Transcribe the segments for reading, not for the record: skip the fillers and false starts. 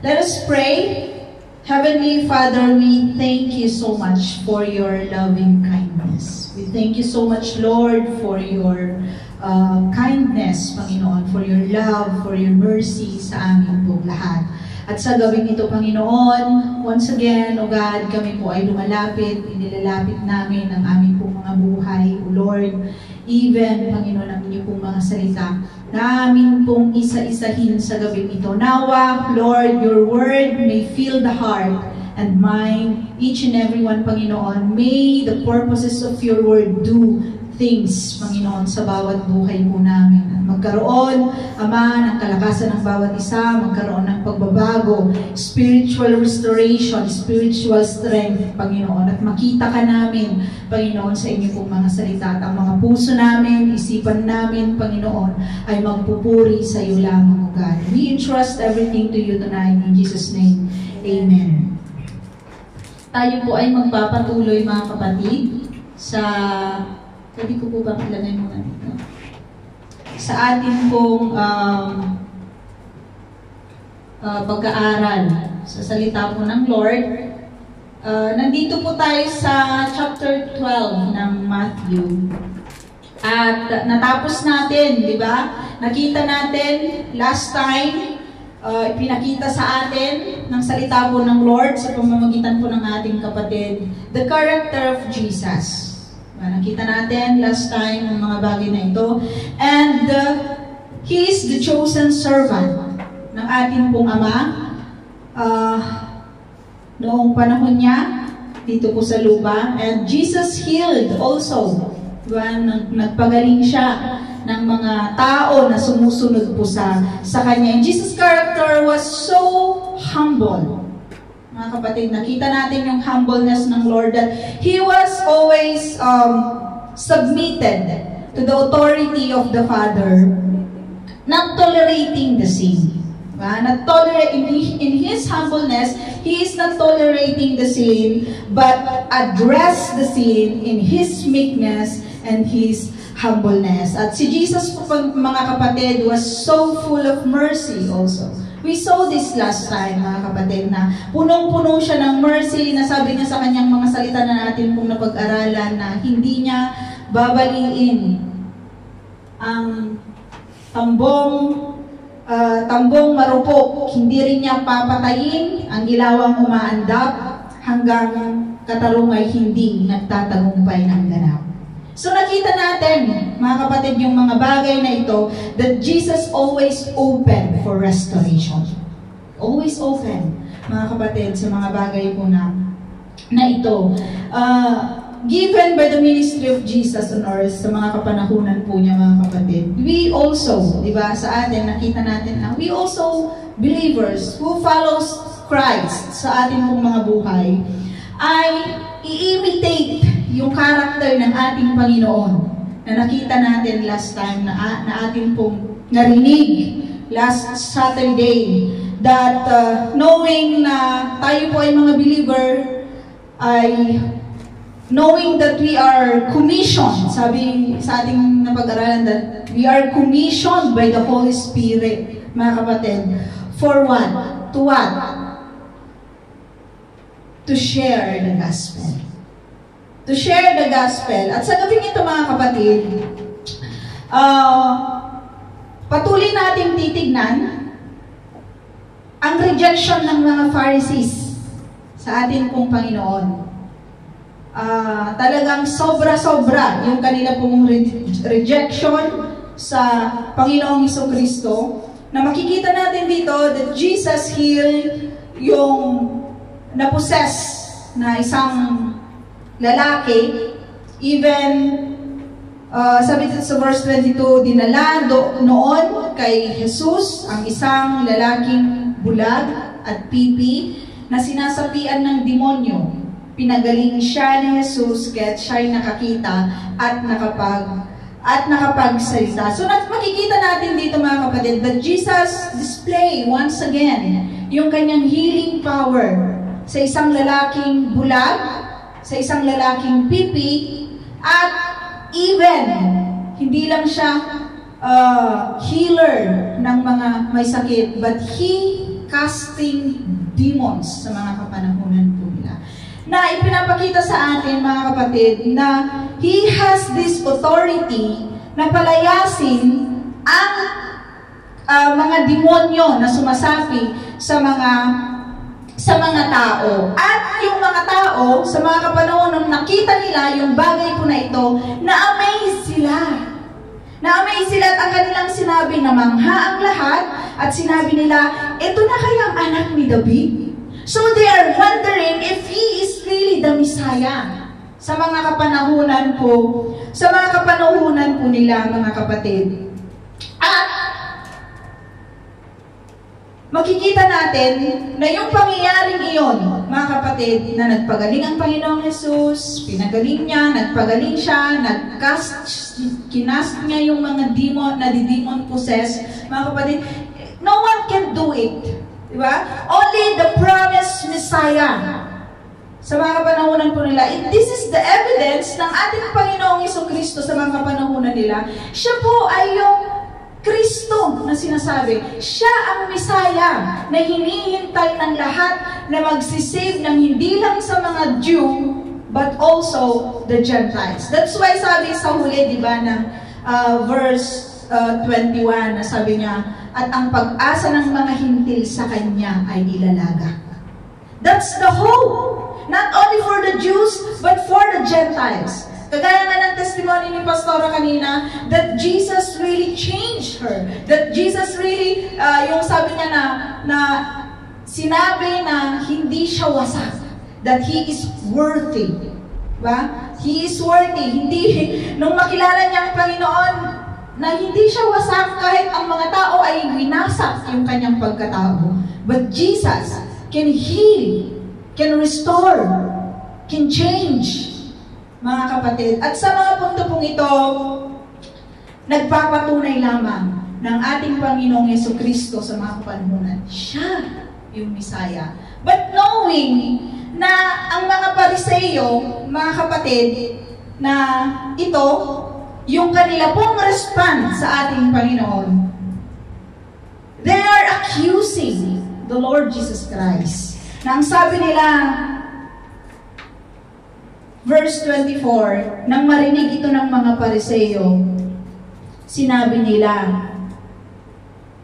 Let us pray. Heavenly Father, we thank you so much for your loving kindness. We thank you so much, Lord, for your kindness, Panginoon, for your love, for your mercy sa amin pong lahat. At sa gawing ito, Panginoon, once again, O God, kami po ay lumalapit, inilalapit namin ang aming pong mga buhay, O Lord, even, Panginoon, ang inyong pong mga salita, na amin pong isa-isahin sa gabing ito. Nawa, Lord, your word may fill the heart and mind, each and every one, Panginoon. May the purposes of your word do things, Panginoon, sa bawat buhay po namin. Magkaroon, Ama, ng kalakasan ng bawat isa, magkaroon ng pagbabago, spiritual restoration, spiritual strength, Panginoon, at makita ka namin, Panginoon, sa inyo pong mga salita. At ang mga puso namin, isipan namin, Panginoon, ay magpupuri sa iyo lamang, O God. We entrust everything to you tonight, in Jesus' name. Amen. Tayo po ay magpapatuloy, mga kapatid, sa... Pwede ko po ba ilagay muna dito? Sa atin pong pag-aaral sa salita po ng Lord. Nandito po tayo sa chapter 12 ng Matthew. At natapos natin, di ba? Nakita natin last time, ipinakita sa atin ng salita po ng Lord sa pamamagitan po ng ating kapatid, the character of Jesus. Nakita natin last time ang mga bagay na ito. And He is the chosen servant ng ating pong Ama. Noong panahon niya, dito po sa lupa. And Jesus healed also. Diba? Nagpagaling siya ng mga tao na sumusunod po sa Kanya. And Jesus' character was so humble. Mga kapatid, nakita natin yung humbleness ng Lord, that He was always submitted to the authority of the Father, not tolerating the sin. Not in His humbleness, He is not tolerating the sin, but address the sin in His meekness and His humbleness. At si Jesus, mga kapatid, was so full of mercy also. We saw this last time, mga kapatid, na punong-puno siya ng mercy, na sabi niya sa kanyang mga salita na natin kung napag-aralan, na hindi niya babaliin ang tambong marupok, hindi rin niya papatayin ang ilawang umaandap hanggang katarong ay hindi nagtatagumpay ng ganap. So nakita natin, mga kapatid, yung mga bagay na ito, that Jesus always open for restoration. Always open, mga kapatid, sa mga bagay po na ito. Given by the ministry of Jesus on earth, sa mga kapanahunan po niya, mga kapatid, we also, di ba, sa atin, nakita natin na, we also, believers who follows Christ sa ating pong mga buhay, ay i-imitate yung character ng ating Panginoon na nakita natin last time, na ating pong narinig last Saturday, that knowing na tayo po ay mga believer, ay knowing that we are commissioned, sabi sa ating napag-aralan, that we are commissioned by the Holy Spirit, mga kapatid, for what? To what? To share the gospel. To share the gospel. At sa gabing ito, mga kapatid, patuloy natin titignan ang rejection ng mga Pharisees sa ating pong Panginoon. Talagang sobra-sobra yung kanila pong rejection sa Panginoong Jesucristo, na makikita natin dito that Jesus healed yung na-possess na isang lalaki. Even sabi dito sa verse 22, dinala noon kay Jesus ang isang lalaking bulag at pipi na sinasapian ng demonyo. Pinagaling siya ni Jesus kaya't siya'y nakakita at nakapagsalita. So makikita natin dito, mga kapatid, that Jesus display once again yung kanyang healing power sa isang lalaking bulag, sa isang lalaking pipi, at even, hindi lang siya healer ng mga may sakit, but He casting demons sa mga kapanahunan po nila. Na ipinapakita sa atin, mga kapatid, na He has this authority na palayasin ang mga demonyo na sumasapi sa mga tao. At yung mga tao, sa mga kapanahon nung nakita nila yung bagay po na ito, na-amaze sila. Na-amaze sila at ang kanilang sinabi na mangha ang lahat at sinabi nila, ito na kaya ang anak ni David? So they are wondering if He is really the Messiah. Sa mga kapanahunan po nila, mga kapatid. At makikita natin na yung pangyayaring iyon, mga kapatid, na nagpagaling ang Panginoong Jesus, pinagaling niya, nagpagaling siya, kinast niya yung mga demon na demon possessed, mga kapatid, no one can do it. Diba? Only the promised Messiah. Sa mga kapanahunan po nila, this is the evidence ng ating Panginoong Jesucristo sa mga kapanahunan nila. Siya po ay yung Kristo na sinasabi. Siya ang Messiah na hinihintay ng lahat na magsisave ng hindi lang sa mga Jew, but also the Gentiles. That's why sabi sa huli, di ba, ng verse 21, na sabi niya, at ang pag-asa ng mga hintil sa Kanya ay ilalagak. That's the hope. Not only for the Jews, but for the Gentiles. Kagaya nga ng testimony ni Pastora kanina, that Jesus really changed her. That Jesus really, yung sabi niya na sinabi na hindi siya wasak. That He is worthy. Diba? He is worthy. Hindi, nung makilala niya ang Panginoon, na hindi siya wasak kahit ang mga tao ay winasak yung kanyang pagkatao. But Jesus can heal, can restore, can change, mga kapatid. At sa mga punto pong ito, nagpapatunay lamang ng ating Panginoong Jesucristo sa mga kapanahunan. Siya yung Messiah. But knowing na ang mga Pariseo, mga kapatid, na ito, yung kanila pong response sa ating Panginoon, they are accusing the Lord Jesus Christ. Na ang sabi nila, verse 24, nang marinig ito ng mga Pariseo, sinabi nila,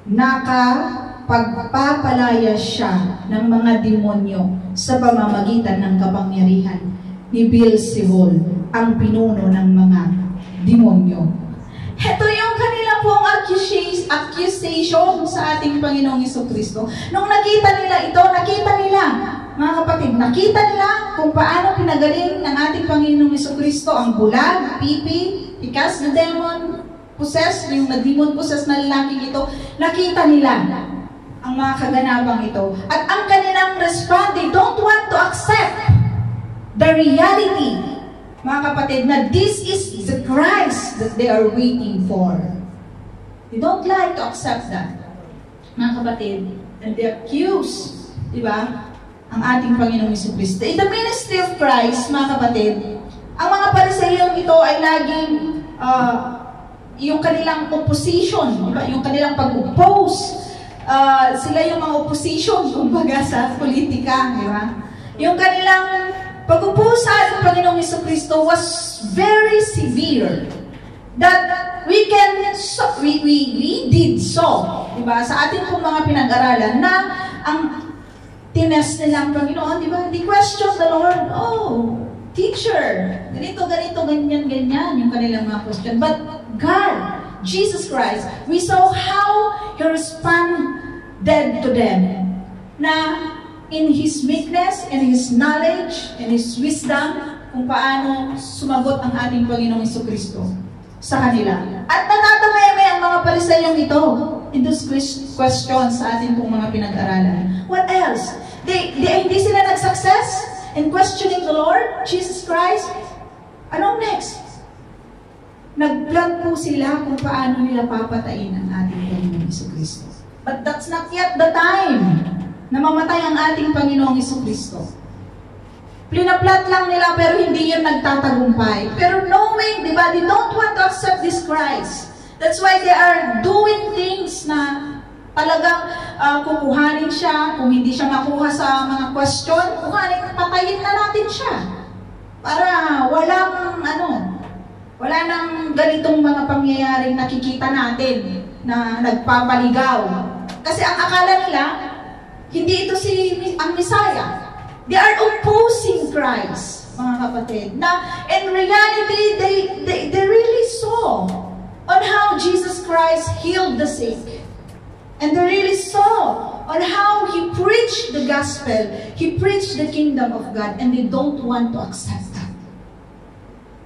nakapagpapalaya siya ng mga demonyo sa pamamagitan ng kapangyarihan ni Beelzebul, ang pinuno ng mga demonyo. Ito yung kanila pong accusation sa ating Panginoong Jesucristo. Nung nakita nila ito, nakita nila, mga kapatid, nakita nila kung paano pinagaling ng ating Panginoong Jesucristo ang bulag, pipi, ikas na demon possessed, yung na-demon possessed na lalaking ito, nakita nila ang mga kaganapang ito. At ang kanilang response, they don't want to accept the reality, mga kapatid, na this is the Christ that they are waiting for. They don't like to accept that, mga kapatid. And they accuse, di ba, ang ating Panginoong Jesucristo. In the ministry of Christ, mga kapatid, ang mga Pariseyong ito ay laging yung kanilang opposition, di ba? Yung kanilang pag-oppose. Sila yung mga opposition, kumbaga, sa politika, di ba? Yung kanilang pag-oppose sa ating Panginoong Jesucristo was very severe. That we did so, di ba? Sa ating pong mga pinag-aralan na ang tinest nila ang Panginoon, di ba? They question the Lord, oh, teacher, ganito, ganyan, yung kanilang mga question. But God, Jesus Christ, we saw how He responded to them. Na in His meekness, in His knowledge, in His wisdom, kung paano sumagot ang ating Panginoong Jesucristo sa kanila. At natatamay-may ang mga Pariseyong ito in those questions sa ating pong mga pinag-aralan. What else? Hindi sila nag-success in questioning the Lord, Jesus Christ. Anong next? Nag-plan po sila kung paano nila papatayin ang ating Panginoong Jesucristo. But that's not yet the time na mamatay ang ating Panginoong Jesucristo. Plinaplat lang nila pero hindi yun nagtatagumpay. Pero knowing, di ba, they don't want to accept this Christ. That's why they are doing things na talagang kukuhanin siya, kung hindi siya makuha sa mga question, patayin na natin siya. Para wala nang ganitong mga pangyayaring nakikita natin na nagpapaligaw. Kasi ang akala nila, hindi ito ang Messiah. They are opposing Christ, mga kapatid. Na in reality, they really saw on how Jesus Christ healed the sick. And they really saw on how He preached the gospel. He preached the kingdom of God, and they don't want to accept that.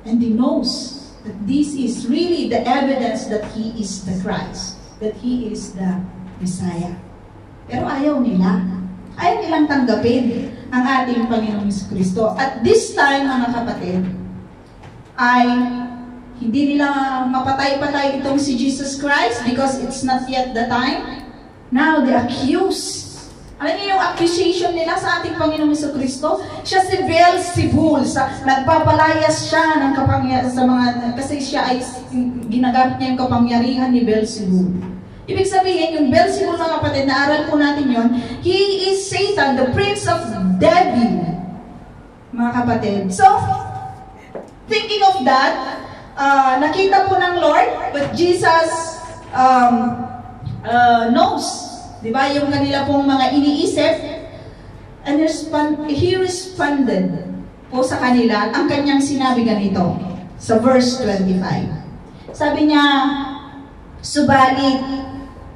And He knows that this is really the evidence that He is the Christ, that He is the Messiah. Pero ayaw nilang tanggapin ang ating Panginoong Kristo. At this time, mga kapatid, ay hindi nila mapatay-patay itong si Jesus Christ because it's not yet the time. Now, they accuse. Alam niyo yung accusation nila sa ating Panginoong Kristo? Siya si Beelzebul. Nagpapalayas siya ng kapangyarihan sa mga, kasi siya ay ginagamit niya yung kapangyarihan ni Beelzebul. Ibig sabihin, yung Beelzebul, mga kapatid, naaral po natin yon, he is Satan, the prince of devil. Mga kapatid. So, thinking of that, nakita po ng Lord, but Jesus knows, di ba, yung kanila pong mga iniisip, and He responded po sa kanila. Ang kanyang sinabi ganito, sa verse 25. Sabi niya, subalit,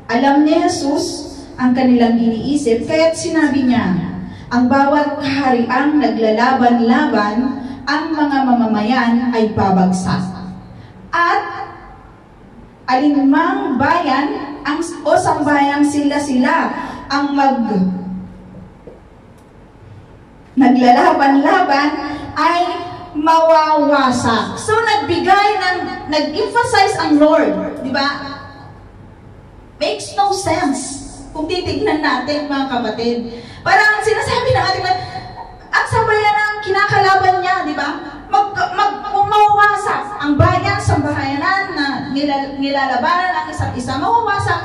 alam ni Jesus ang kanilang iniisip, kaya't sinabi niya, ang bawat kahariang naglalaban-laban, ang mga mamamayan ay babagsak. At alinmang bayan o sambayang sila ang naglalaban-laban ay mawawasak. So nag-emphasize ang Lord, di ba? Makes no sense kung titignan natin, mga kapatid. Parang sinasabi ng ating ang sambayan ang kinakalaban niya, di ba? Mawawasak ang bayan, sambahayanan na nilalabanan ang isa't isa, mawawasak.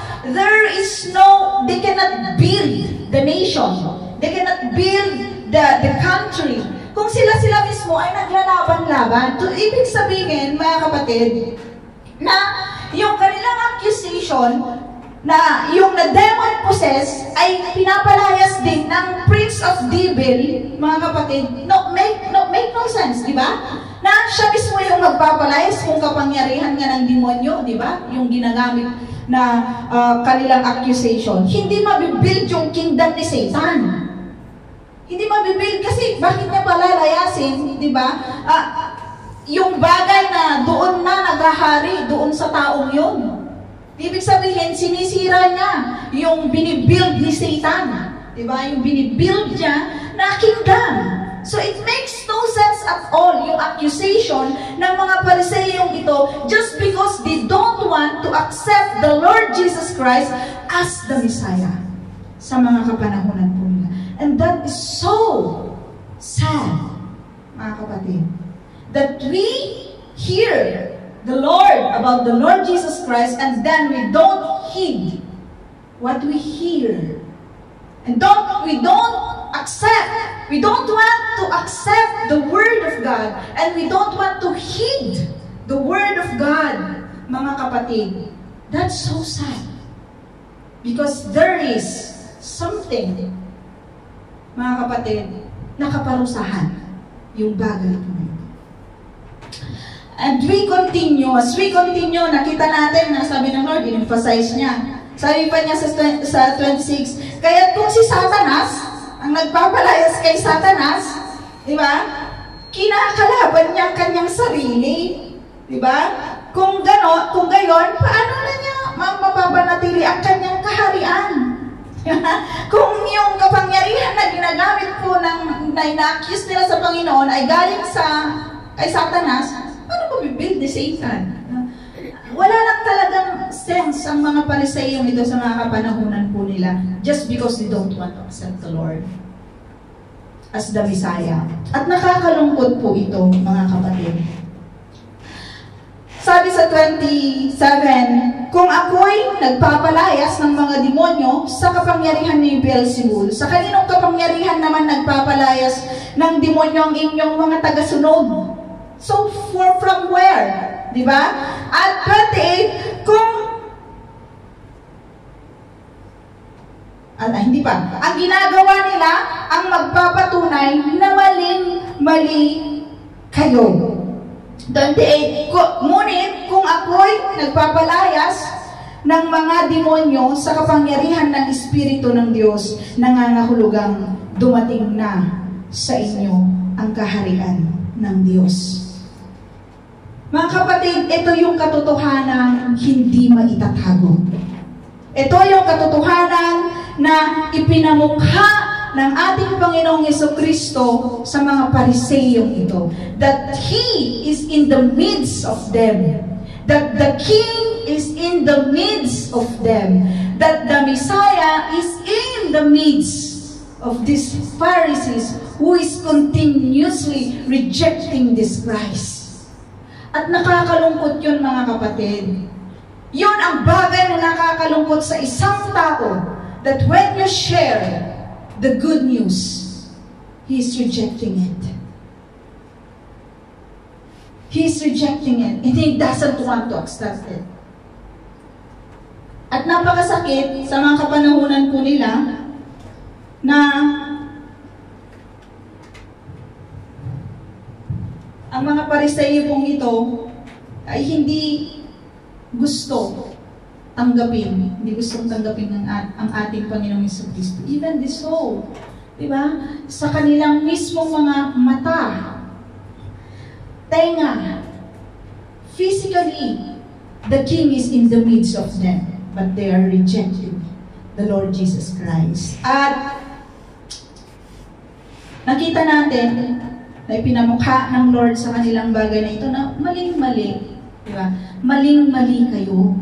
They cannot build the nation. They cannot build the country. Kung sila mismo ay naglalaban-laban, ibig sabihin, mga kapatid, na yung kanilang accusation na yung na-demon possess ay pinapalayas din ng Prince of Devil, mga kapatid. Make no sense, di ba? Na siya mismo yung magpapalayas kung kapangyarihan nga ng demonyo, di ba? Yung ginagamit na kanilang accusation. Hindi mabibuild yung kingdom ni Satan. Hindi mabibuild kasi bakit niya palalayasin, di ba? Yung bagay na doon na naghahari, doon sa taong yun. Ibig sabihin, sinisira niya yung binibuild ni Satan. Diba? Yung binibuild niya na kingdom. So it makes no sense at all yung accusation ng mga Pariseyong ito just because they don't want to accept the Lord Jesus Christ as the Messiah sa mga kapanahunan po nila. And that is so sad, mga kapatid, that we hear about the Lord Jesus Christ, and then we don't heed what we hear. And we don't want to accept the Word of God, and we don't want to heed the Word of God, mga kapatid. That's so sad. Because there is something, mga kapatid, nakaparusahan yung bagay ito. And as we continue, nakita natin na sabi ng Lord, in-emphasize niya. Sabi pa niya sa 26, kaya kung si Satanas, ang nagpapalayas kay Satanas, di ba? Kinakalaban niya ang kanyang sarili, di ba? Kung gayon, paano na niya mapapanatili ang kanyang kaharian? Kung yung kapangyarihan na ginagamit po na ina-accuse nila sa Panginoon ay galing kay Satanas, paano po bibuild ni Satan? Wala lang talagang sense ang mga Pariseyong ito sa mga kapanahunan po nila just because they don't want to accept the Lord as the Messiah. At nakakalungkot po ito, mga kapatid. Sabi sa 27, kung ako'y nagpapalayas ng mga demonyo sa kapangyarihan ni Beelzebul, sa kaninong kapangyarihan naman nagpapalayas ng demonyo ang inyong mga tagasunod? So, from where? Diba? At 28, hindi pa. Ang ginagawa nila, ang magpapatunay na maling-mali kayo. 28, ngunit kung ako'y nagpapalayas ng mga demonyo sa kapangyarihan ng Espiritu ng Diyos, nangangahulugang dumating na sa inyo ang kaharian ng Diyos. Mga kapatid, ito yung katotohanan hindi maitatago. Ito yung katotohanan na ipinamukha ng ating Panginoong Jesucristo sa mga Pariseyong ito. That He is in the midst of them. That the King is in the midst of them. That the Messiah is in the midst of these Pharisees who is continuously rejecting this Christ. At nakakalungkot yun, mga kapatid. Yun ang bagay na nakakalungkot sa isang tao, that when you share the good news, he is rejecting it. He is rejecting it, and he doesn't want to accept it. At napakasakit sa mga kapanahunan po nila na ang mga Pariseo pong ito ay hindi gusto tanggapin, hindi gustong tanggapin ang ating Panginoong Jesucristo. Even this soul, diba? Sa kanilang mismong mga mata, tenga, physically, the King is in the midst of them, but they are rejecting the Lord Jesus Christ. At nakita natin na ipinamukha ng Lord sa kanilang bagay na ito na maling-mali, diba? Maling-mali kayo.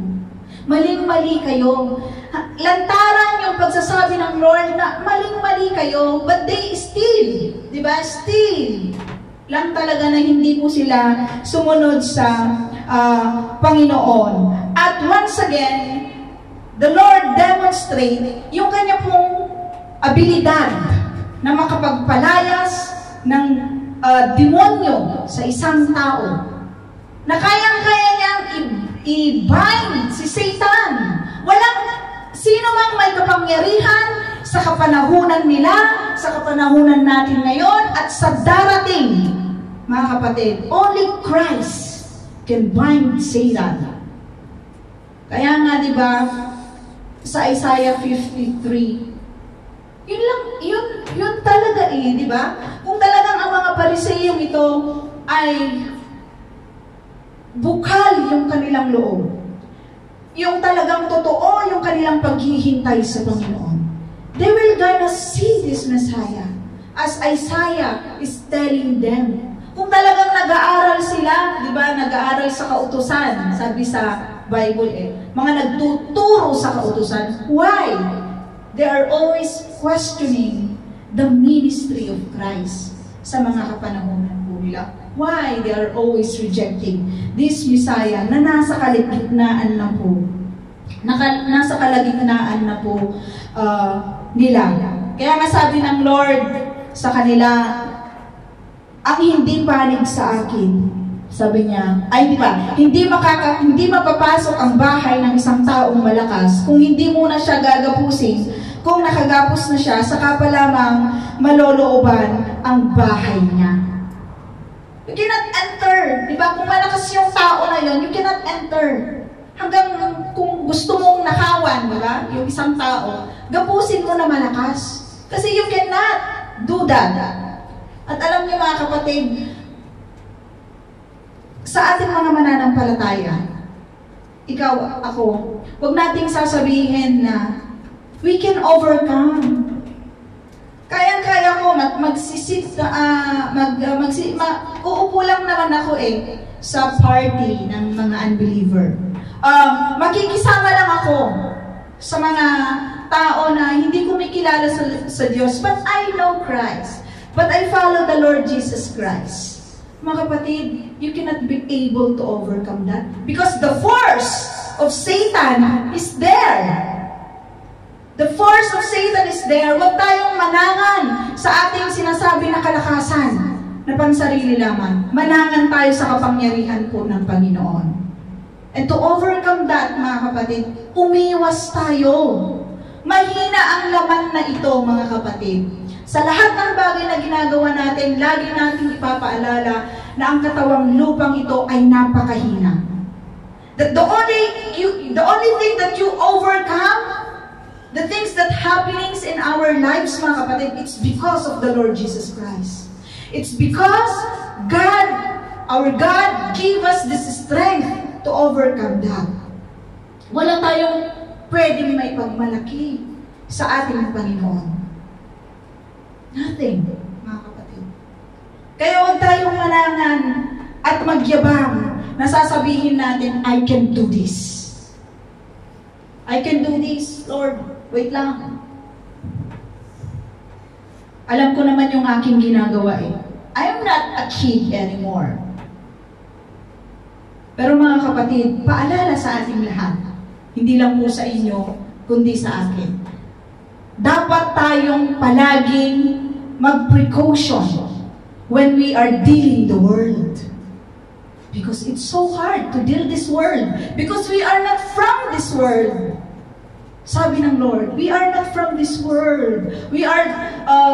Maling-mali kayo. Lantaran yung pagsasabi ng Lord na maling-mali kayo, but they still, di ba? Still lang talaga na hindi po sila sumunod sa Panginoon. At once again, the Lord demonstrate yung kanya pong abilidad na makapagpalayas ng demonyo sa isang tao. Na kayang-kaya niyang i-bind si Satan. Walang sino mang may kapangyarihan sa kapanahunan nila, sa kapanahunan natin ngayon, at sa darating, mga kapatid. Only Christ can bind Satan. Kaya nga, di ba, sa Isaiah 53, yun talaga di ba? Kung talagang ang mga Pariseyong ito ay bukal yung kanilang loob. Yung talagang totoo, yung kanilang paghihintay sa Panginoon. They will gonna see this Messiah. As Isaiah is telling them. Kung talagang nag-aaral sila, di ba, nag-aaral sa kautusan, sabi sa Bible mga nagtuturo sa kautusan. Why? They are always questioning the ministry of Christ sa mga kapanahonan po nila. Why they are always rejecting this Messiah na nasa kalagitnaan na po. Nasa kalagitnaan na po nila. Kaya nga sabi ng Lord sa kanila, ang hindi panig sa akin, sabi niya, hindi mapapasok ang bahay ng isang taong malakas kung hindi muna siya gagapusin. Kung nakagapos na siya, saka pa lamang malolooban ang bahay niya. You cannot enter. Diba? Kung malakas yung tao na yon, you cannot enter. Hanggang kung gusto mong nakawan, diba? Yung isang tao, gapusin mo na malakas. Kasi you cannot do that. At alam niyo, mga kapatid, sa ating mga mananampalataya, ikaw, ako, huwag nating sasabihin na we can overcome. Kayang-kaya ko uupo lang naman ako sa party ng mga unbeliever. Makikisama lang ako sa mga tao na hindi kumikilala sa Diyos. But I know Christ. But I follow the Lord Jesus Christ. Mga kapatid, you cannot be able to overcome that because the force of Satan is there. The force of Satan is there. Huwag tayong manangan sa ating sinasabi na kalakasan na pansarili lamang. Manangan tayo sa kapangyarihan po ng Panginoon. And to overcome that, mga kapatid, umiwas tayo. Mahina ang laman na ito, mga kapatid. Sa lahat ng bagay na ginagawa natin, lagi natin ipapaalala na ang katawang lupang ito ay napakahina. That the only thing that you overcome, the things that happenings in our lives, mga kapatid, it's because of the Lord Jesus Christ. It's because God, our God, gave us this strength to overcome that. Wala tayong pwedeng may pagmalaki sa ating Panginoon. Nothing, mga kapatid. Kaya huwag tayong manangan at magyabang na sasabihin natin, I can do this. I can do this, Lord. Wait lang. Alam ko naman yung aking ginagawa eh. I am not a kid anymore. Pero mga kapatid, paalala sa ating lahat, hindi lang po sa inyo, kundi sa akin. Dapat tayong palaging mag-precaution when we are dealing the world. Because it's so hard to deal this world. Because we are not from this world. Sabi ng Lord, we are not from this world. We are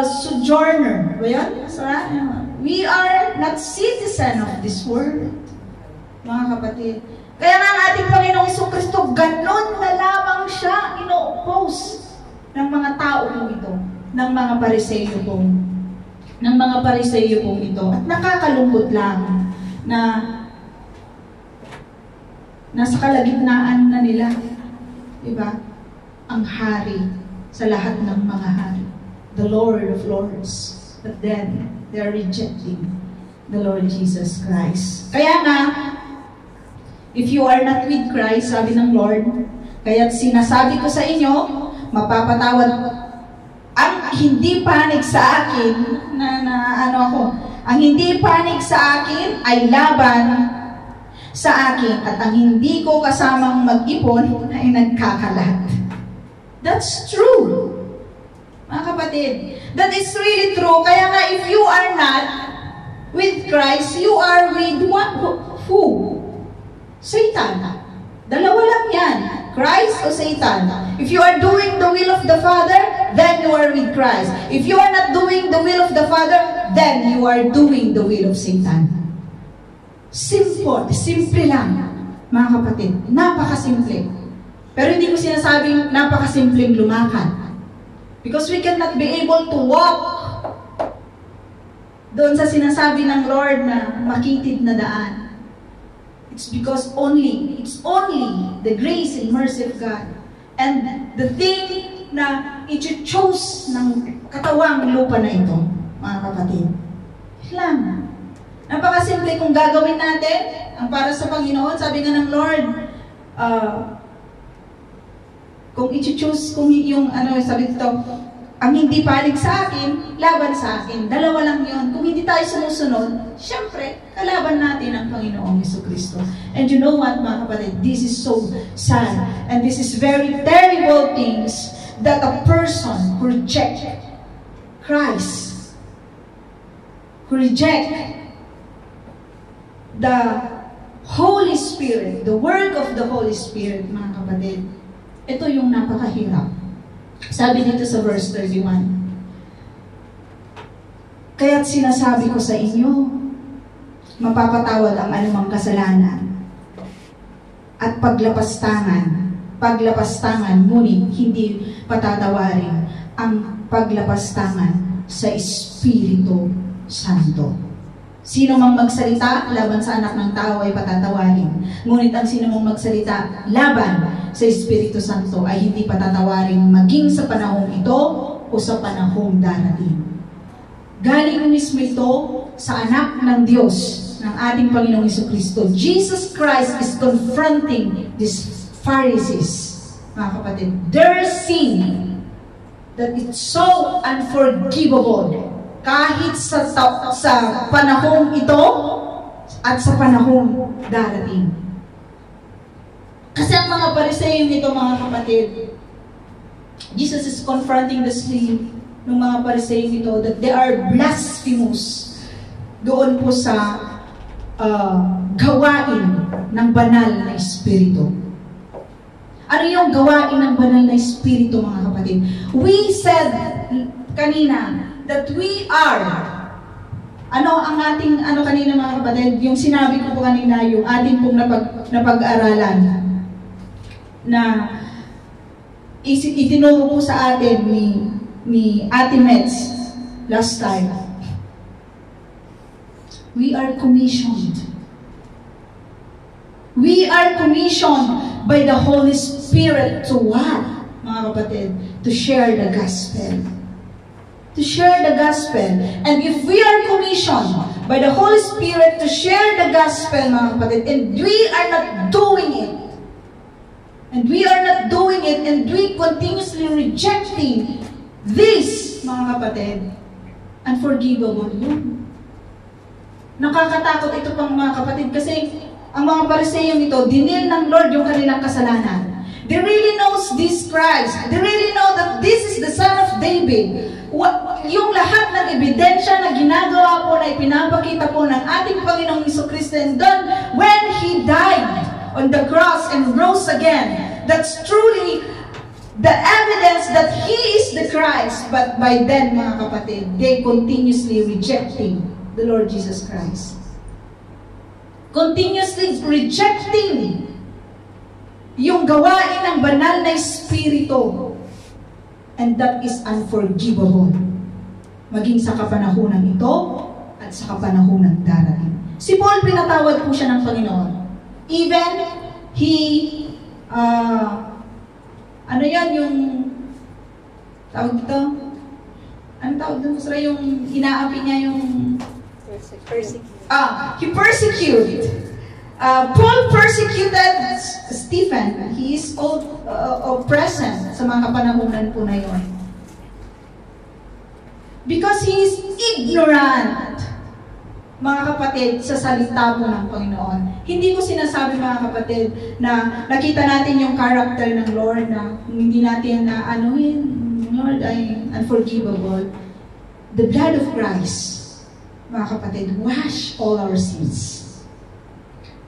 sojourner. We are not citizen of this world. Mga kapatid. Kaya nga ang ating Panginoong Jesucristo, ganun na lamang siya ino-oppose ng mga tao po ito, ng mga Pariseyo pong ito. At nakakalungkot lang na nasa kalagitnaan na nila, diba? Ang hari sa lahat ng mga hari, the Lord of Lords. But then, they are rejecting the Lord Jesus Christ. Kaya nga, if you are not with Christ, sabi ng Lord, kaya't sinasabi ko sa inyo, mapapatawad ang hindi panig sa akin, ang hindi panig sa akin ay laban sa akin, at ang hindi ko kasamang mag-ipon ay nagkakalat. That's true. Mga kapatid, that is really true. Kaya nga, if you are not with Christ, you are with who? Satan. Dalawa lang yan. Christ o Satan. If you are doing the will of the Father, then you are with Christ. If you are not doing the will of the Father, then you are doing the will of Satan. Simple lang, mga kapatid. Napakasimple. Pero hindi ko sinasabing napakasimpleng lumakad. Because we cannot be able to walk doon sa sinasabi ng Lord na makitid na daan. It's because it's only the grace and mercy of God. And the thing na i-choose ng katawang lupa na ito, mga kapatid. Lang. Napakasimple kung gagawin natin ang para sa Panginoon. Sabi nga ng Lord, kung i-choose, kung yung sabi dito, ang hindi panig sa akin, laban sa akin. Dalawa lang yun. Kung hindi tayo sumusunod, syempre, kalaban natin ang Panginoong Jesucristo. And you know what, mga kapatid? This is so sad. And this is very terrible things that a person who reject Christ, who reject the Holy Spirit, the work of the Holy Spirit, mga kapatid, ito yung napakahirap. Sabi dito sa verse 31, kaya't sinasabi ko sa inyo, mapapatawad ang anumang kasalanan at paglapastangan, ngunit hindi patatawarin ang paglapastangan sa Espiritu Santo. Sino mang magsalita laban sa anak ng tao ay patatawarin. Ngunit ang sino mang magsalita laban sa Espiritu Santo ay hindi patatawarin maging sa panahong ito o sa panahong darating. Galing mismo ito sa anak ng Diyos, ng ating Panginoong Jesucristo. Jesus Christ is confronting these Pharisees, mga kapatid. Their sin that it's so unforgivable. kahit sa panahong ito at sa panahong darating. Kasi ang mga Pariseo nito, mga kapatid, Jesus is confronting the sin ng mga Pariseo nito that they are blasphemous doon po sa gawain ng banal na Espiritu. Ano yung gawain ng banal na Espiritu, mga kapatid? We said kanina that we are, ang ating, kanina mga kapatid, yung sinabi ko po kanina, yung ating pong napag-aralan, na itinuro po sa atin ni Ate Metz last time. We are commissioned. We are commissioned by the Holy Spirit to what, mga kapatid? To share the gospel. To share the gospel. And if we are commissioned by the Holy Spirit to share the gospel, mga kapatid, and we are not doing it, and we continuously rejecting this, mga kapatid, unforgivable yun. Nakakatakot ito pang mga kapatid kasi ang mga Pariseo nito, dinil ng Lord yung kanilang kasalanan. They really knows this Christ. They really know that this is the Son of David. Yung lahat ng ebidensya na ginagawa po, na ipinapakita po ng ating Panginoong Jesucristo, and then when He died on the cross and rose again, that's truly the evidence that He is the Christ. But by then, mga kapatid, they continuously rejecting the Lord Jesus Christ. Continuously rejecting yung gawain ng banal na Espiritu. And that is unforgivable. Maging sa kapanahunan ito at sa kapanahunan darating. Si Paul, pinatawad po siya ng Panginoon. Even, yung tawag dito? Ano tawag dito? Yung inaapi niya yung he persecuted. Paul persecuted Stephen. He is all present sa mga kapanahunan po na yun. Because he is ignorant, mga kapatid, sa salita po ng Panginoon. Hindi ko sinasabi, mga kapatid, na nakita natin yung character ng Lord, na hindi natin na Lord, ay unforgivable. The blood of Christ, mga kapatid, wash all our sins.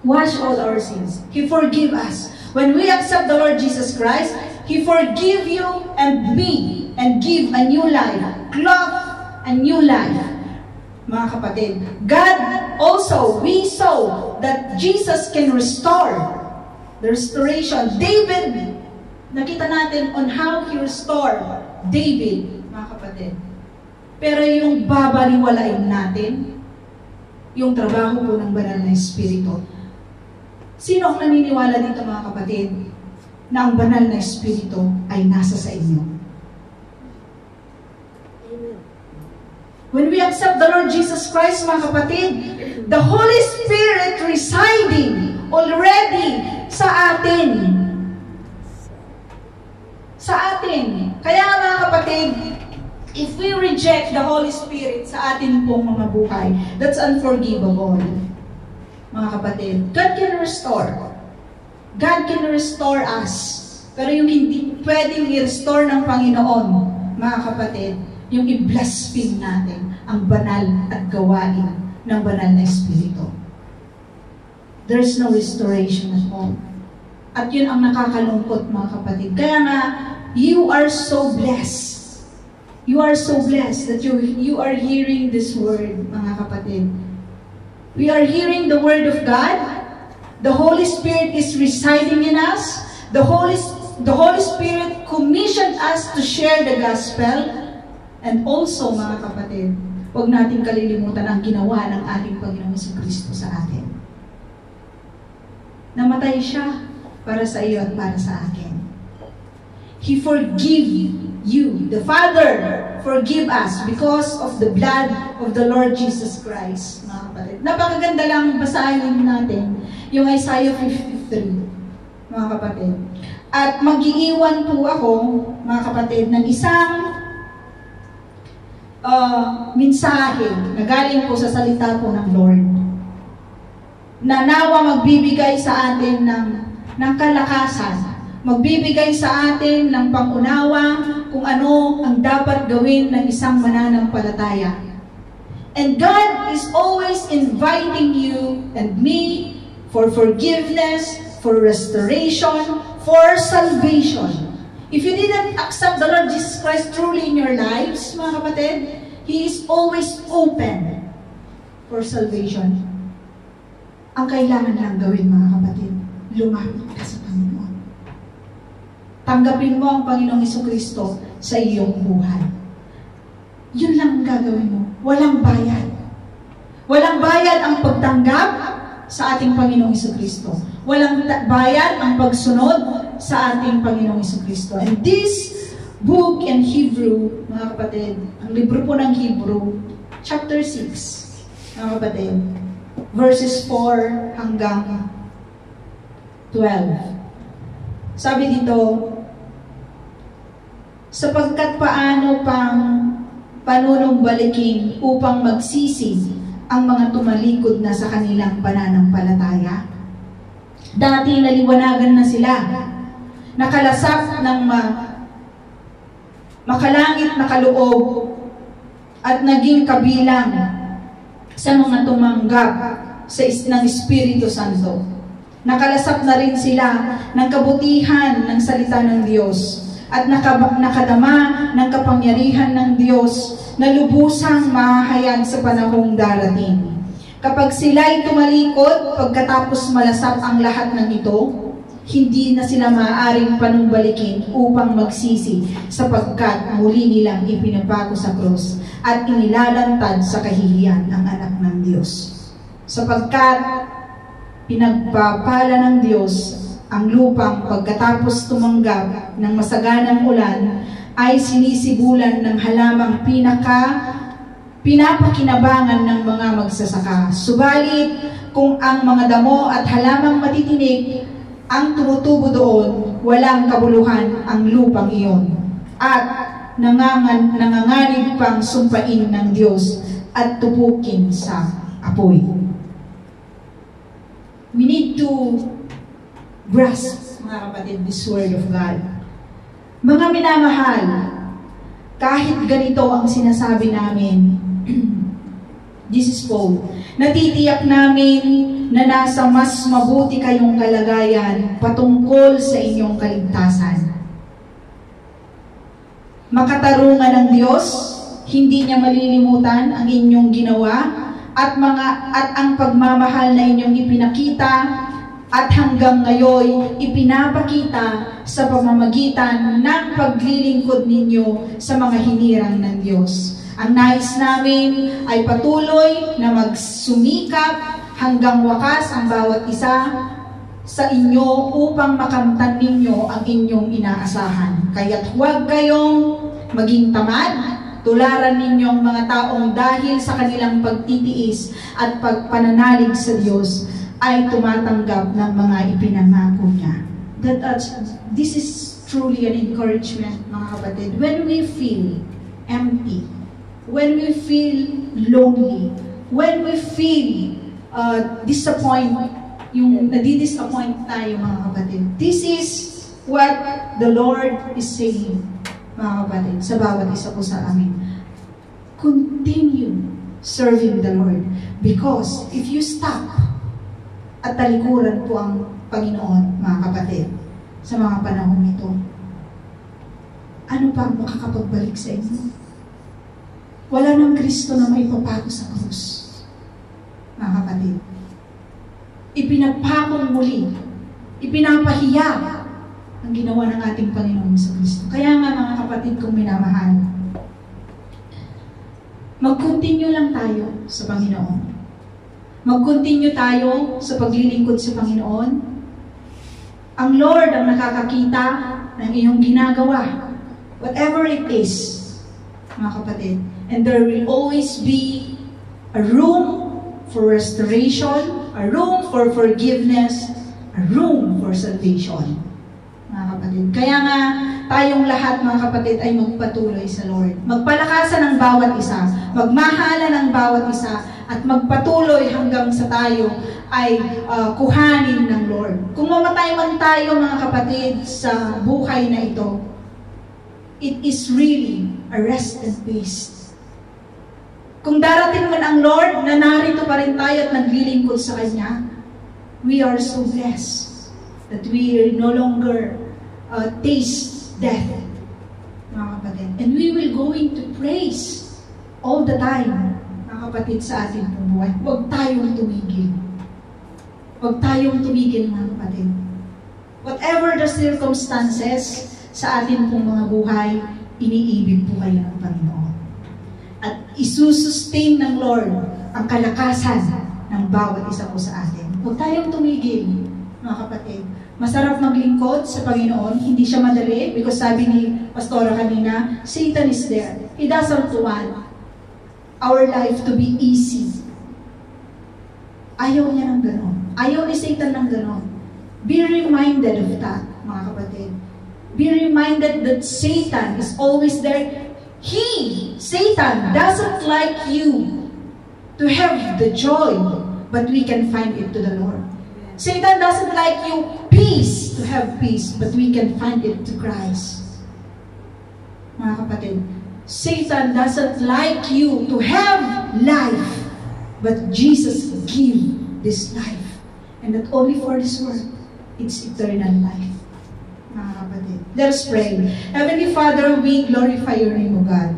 Wash all our sins. He forgive us. When we accept the Lord Jesus Christ, He forgive you and me and give a new life, cloth a new life. Mga kapatid, God also, we saw that Jesus can restore. The restoration. David, nakita natin on how He restored David, mga kapatid. Pero yung babaliwalain natin, yung trabaho po ng banal na Espiritu. Sino ang naniniwala dito, mga kapatid, na ang banal na Espiritu ay nasa sa inyo? Amen. When we accept the Lord Jesus Christ, mga kapatid, the Holy Spirit residing already sa atin. Sa atin. Kaya, mga kapatid, if we reject the Holy Spirit sa atin pong mga buhay, that's unforgivable. Mga kapatid, God can restore. God can restore us. Pero yung hindi pwedeng i-restore ng Panginoon, mga kapatid, yung i-blaspheme natin ang banal at gawain ng banal na Espiritu. There's no restoration at all. At yun ang nakakalungkot, mga kapatid. Kaya nga, you are so blessed. You are so blessed that you are hearing this word, mga kapatid. We are hearing the word of God. The Holy Spirit is residing in us. The Holy Spirit commissioned us to share the gospel. And also, mga kapatid, huwag natin kalilimutan ang ginawa ng ating Panginoong Jesucristo sa atin. Namatay siya para sa iyo at para sa akin. He forgive you. The Father forgive us because of the blood of the Lord Jesus Christ, mga kapatid. Napakaganda lang basahin natin yung Isaiah 53, mga kapatid. At mag-iiwan po ako, mga kapatid, ng isang mensahe na galing po sa salita po ng Lord. Na nawa magbibigay sa atin ng kalakasan, magbibigay sa atin ng pangunawa kung ano ang dapat gawin ng isang mananampalataya. And God is always inviting you and me for forgiveness, for restoration, for salvation. If you didn't accept the Lord Jesus Christ truly in your lives, mga kapatid, He is always open for salvation. Ang kailangan lang gawin, mga kapatid, lumapit ka sa Panginoon. Tanggapin mo ang Panginoong Jesucristo sa iyong buhay. Yun lang ang gagawin mo. Walang bayad. Walang bayad ang pagtanggap sa ating Panginoong Jesucristo. Walang bayad ang pagsunod sa ating Panginoong Jesucristo. And this book in Hebrew, mga kapatid, ang libro po ng Hebrew, chapter 6, mga kapatid, verses 4 hanggang 12. Sabi dito, sapagkat paano pang panunumbalikin upang magsisi ang mga tumalikod na sa kanilang pananampalataya. Dati naliwanagan na sila, nakalasap ng makalangit na kaloob at naging kabilang sa mga tumanggap ng Espiritu Santo. Nakalasap na rin sila ng kabutihan ng salita ng Diyos at nakadama ng kapangyarihan ng Diyos na lubusang mahahayag sa panahong darating. Kapag sila'y tumalikod, pagkatapos malasap ang lahat ng ito, hindi na sila maaaring panumbalikin upang magsisi sapagkat muli nilang ipinapako sa krus at inilalantad sa kahihiyan ang anak ng Diyos. Sapagkat pinagpapala ng Diyos ang lupang pagkatapos tumanggap ng masaganang ulan ay sinisibulan ng halamang pinapakinabangan ng mga magsasaka. Subalit, kung ang mga damo at halamang matitinik ang tumutubo doon, walang kabuluhan ang lupang iyon. At nanganganib pang sumpain ng Diyos at tupukin sa apoy. We need to grasp, mga kapatid, this word of God. Mga minamahal, kahit ganito ang sinasabi namin, this is Paul, natitiyak namin na nasa mas mabuti kayong kalagayan patungkol sa inyong kaligtasan. Makatarungan ng Diyos, hindi niya malilimutan ang inyong ginawa at ang pagmamahal na inyong ipinakita at hanggang ngayon ipinapakita sa pamamagitan ng paglilingkod ninyo sa mga hinirang ng Diyos. Ang nais namin ay patuloy na magsumikap hanggang wakas ang bawat isa sa inyo upang makamtan ninyo ang inyong inaasahan. Kaya't huwag kayong maging tamad, tularan ninyong mga taong dahil sa kanilang pagtitiis at pagpananalig sa Diyos ay tumatanggap ng mga ipinangako niya. This is truly an encouragement, mga kapatid. When we feel empty, when we feel lonely, when we feel nadi-disappoint tayo, mga kapatid. This is what the Lord is saying, mga kapatid, sa bawat isa po sa amin. Continue serving the Lord. Because if you stop at talikuran po ang Panginoon, mga kapatid, sa mga panahon ito, ano pa ang makakapagbalik sa inyo? Wala ng Kristo na may papako sa krus, mga kapatid. Ipinagpakong muli, ipinapahiya ang ginawa ng ating Panginoon sa Kristo. Kaya nga, mga kapatid kong minamahal, mag-continue lang tayo sa Panginoon. Mag-continue tayo sa paglilingkod sa Panginoon. Ang Lord ang nakakakita ng iyong ginagawa. Whatever it is, mga kapatid. And there will always be a room for restoration, a room for forgiveness, a room for salvation. Mga kapatid. Kaya nga, tayong lahat mga kapatid ay magpatuloy sa Lord. Magpalakasan ng bawat isa, magmahalan ng bawat isa, at magpatuloy hanggang sa tayo ay kuhanin ng Lord. Kung mamatay man tayo mga kapatid sa buhay na ito, it is really a rest and peace. Kung darating man ang Lord, na narito pa rin tayo at naglilingkod sa Kanya, we are so blessed that we no longer taste death, mga kapatid. And we will going to praise all the time, mga kapatid, sa ating pong buhay. Huwag tayong tumigil. Huwag tayong tumigil, mga kapatid. Whatever the circumstances sa ating pong mga buhay, iniibig po kayo ng Panginoon. At isusustain ng Lord ang kalakasan ng bawat isa po sa atin. Huwag tayong tumigil, mga kapatid. Masarap maglingkod sa Panginoon, hindi siya madali, because sabi ni Pastora kanina, Satan is there. He doesn't want our life to be easy. Ayaw niya ng ganon. Ayaw ni Satan ng ganon. Be reminded of that, mga kapatid. Be reminded that Satan is always there. Satan, doesn't like you to have the joy, but we can find it to the Lord. Satan doesn't like you peace, to have peace, but we can find it to Christ. Mga kapatid, Satan doesn't like you to have life, but Jesus give this life. And not only for this world, it's eternal life. Mga kapatid, let us pray. Heavenly Father, we glorify your name, O God.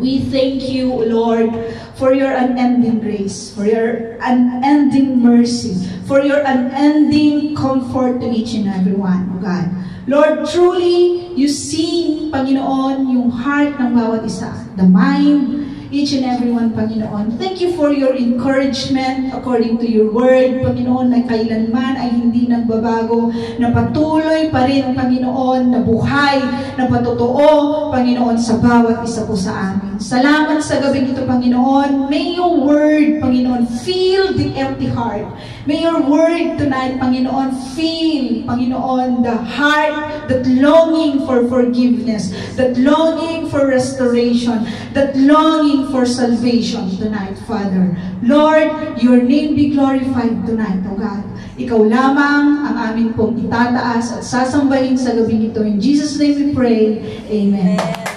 We thank you, Lord, for your unending grace, for your unending mercy, for your unending comfort to each and every one, O God. Lord, truly, you see, Panginoon, yung heart ng bawat isa, the mind, each and every one, Panginoon. Thank you for your encouragement according to your word, Panginoon, na kailanman ay hindi nagbabago, na patuloy pa rin, Panginoon, na buhay, na patotoo, Panginoon, sa bawat isa po sa amin. Salamat sa gabing ito, Panginoon. May your word, Panginoon, fill the empty heart. May your word tonight, Panginoon, fill, Panginoon, the heart that longing for forgiveness, that longing for restoration, that longing for salvation tonight, Father. Lord, your name be glorified tonight, O God. Ikaw lamang ang amin pong itataas at sasambahin sa gabing ito. In Jesus' name we pray. Amen.